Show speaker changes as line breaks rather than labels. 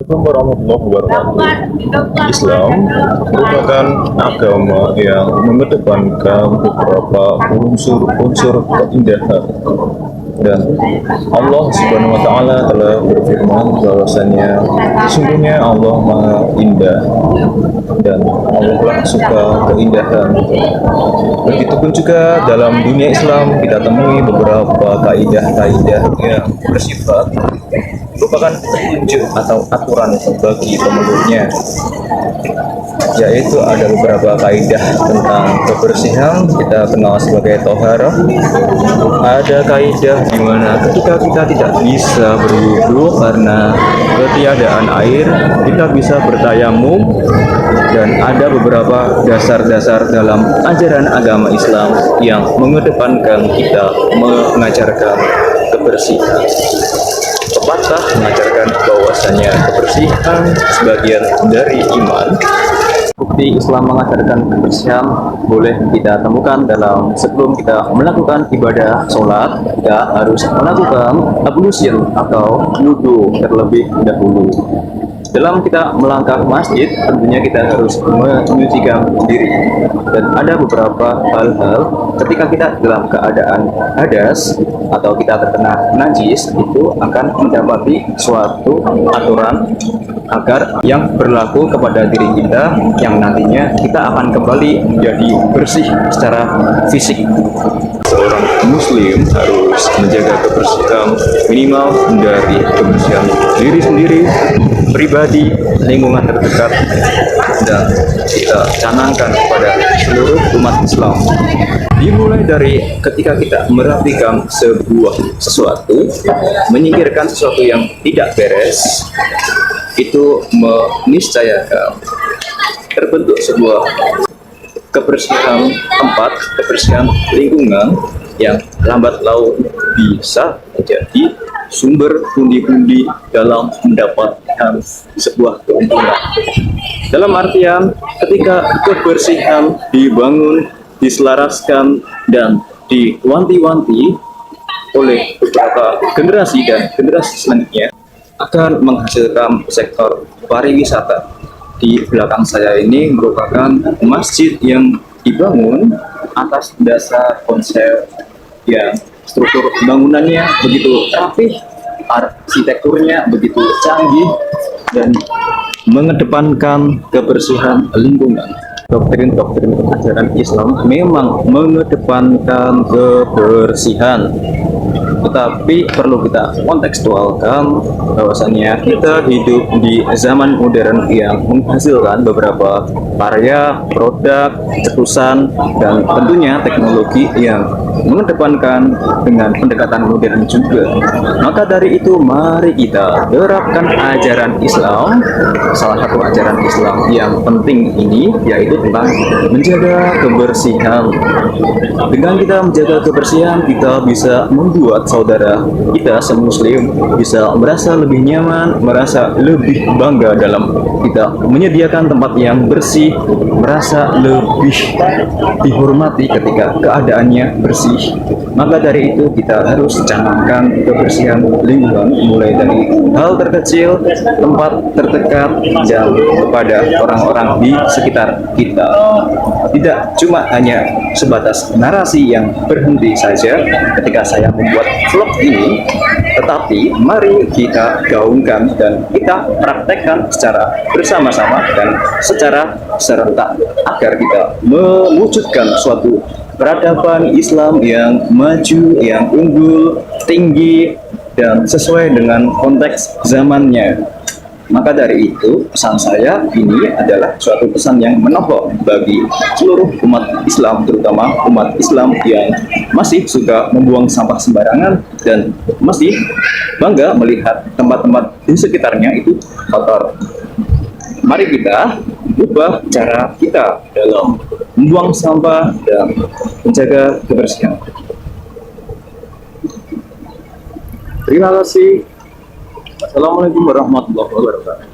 Assalamualaikum warahmatullahi wabarakatuh. Islam merupakan agama yang mengedepankan beberapa unsur-unsur keindahan, dan Allah Subhanahu wa taala telah berfirman bahwasanya sesungguhnya Allah Maha Indah dan Allah lah suka keindahan. Begitupun juga dalam dunia Islam kita temui beberapa kaidah-kaidah yang bersifat merupakan petunjuk atau aturan bagi pemeluknya, yaitu ada beberapa kaidah tentang kebersihan kita kenal sebagai toharah. Ada kaidah di mana ketika kita tidak bisa berwudu karena ketiadaan air, kita bisa bertayamum, dan ada beberapa dasar-dasar dalam ajaran agama Islam yang mengedepankan kita mengajarkan kebersihan. Pepatah mengajarkan bahwasanya kebersihan sebagian dari iman. Bukti Islam mengajarkan kebersihan boleh kita temukan dalam sebelum kita melakukan ibadah sholat, kita harus melakukan ablution atau wudhu terlebih dahulu. Dalam kita melangkah masjid, tentunya kita harus menyucikan diri. Dan ada beberapa hal-hal ketika kita dalam keadaan hadas atau kita terkena najis, itu akan mendapati suatu aturan agar yang berlaku kepada diri kita, yang nantinya kita akan kembali menjadi bersih secara fisik. Seorang muslim harus menjaga kebersihan minimal dari kebersihan diri sendiri, pribadi, lingkungan terdekat, dan kita canangkan kepada seluruh umat Islam. Dimulai dari ketika kita merapikan sesuatu, menyingkirkan sesuatu yang tidak beres, itu meniscayakan terbentuk sebuah kebersihan tempat, kebersihan lingkungan yang lambat laun bisa menjadi sumber pundi-pundi dalam mendapatkan sebuah keuntungan. Dalam artian, ketika kebersihan dibangun, diselaraskan, dan diwanti-wanti oleh beberapa generasi dan generasi selanjutnya, akan menghasilkan sektor pariwisata. Di belakang saya ini merupakan masjid yang dibangun atas dasar konsep yang struktur bangunannya begitu rapih, arsitekturnya begitu canggih, dan mengedepankan kebersihan lingkungan. Doktrin-doktrin ajaran Islam memang mengedepankan kebersihan, tetapi perlu kita kontekstualkan bahwasannya kita hidup di zaman modern yang menghasilkan beberapa karya, produk, cetusan, dan tentunya teknologi yang mengedepankan dengan pendekatan modern juga. Maka dari itu mari kita terapkan ajaran Islam. Salah satu ajaran Islam yang penting ini yaitu tentang menjaga kebersihan. Dengan kita menjaga kebersihan, kita bisa membuat saudara kita semuslim bisa merasa lebih nyaman, merasa lebih bangga dalam kita menyediakan tempat yang bersih, merasa lebih dihormati ketika keadaannya bersih. Maka dari itu kita harus canangkan kebersihan lingkungan, mulai dari hal terkecil, tempat terdekat, dan kepada orang-orang di sekitar kita. Tidak cuma hanya sebatas narasi yang berhenti saja ketika saya membuat vlog ini, tetapi mari kita gaungkan dan kita praktekkan secara bersama-sama dan secara serentak agar kita mewujudkan suatu peradaban Islam yang maju, yang unggul, tinggi, dan sesuai dengan konteks zamannya. Maka dari itu, pesan saya ini adalah suatu pesan yang menohok bagi seluruh umat Islam, terutama umat Islam yang masih suka membuang sampah sembarangan dan masih bangga melihat tempat-tempat di sekitarnya itu kotor. Mari kita ubah cara kita dalam membuang sampah dan menjaga kebersihan. Terima kasih. Assalamualaikum warahmatullahi wabarakatuh.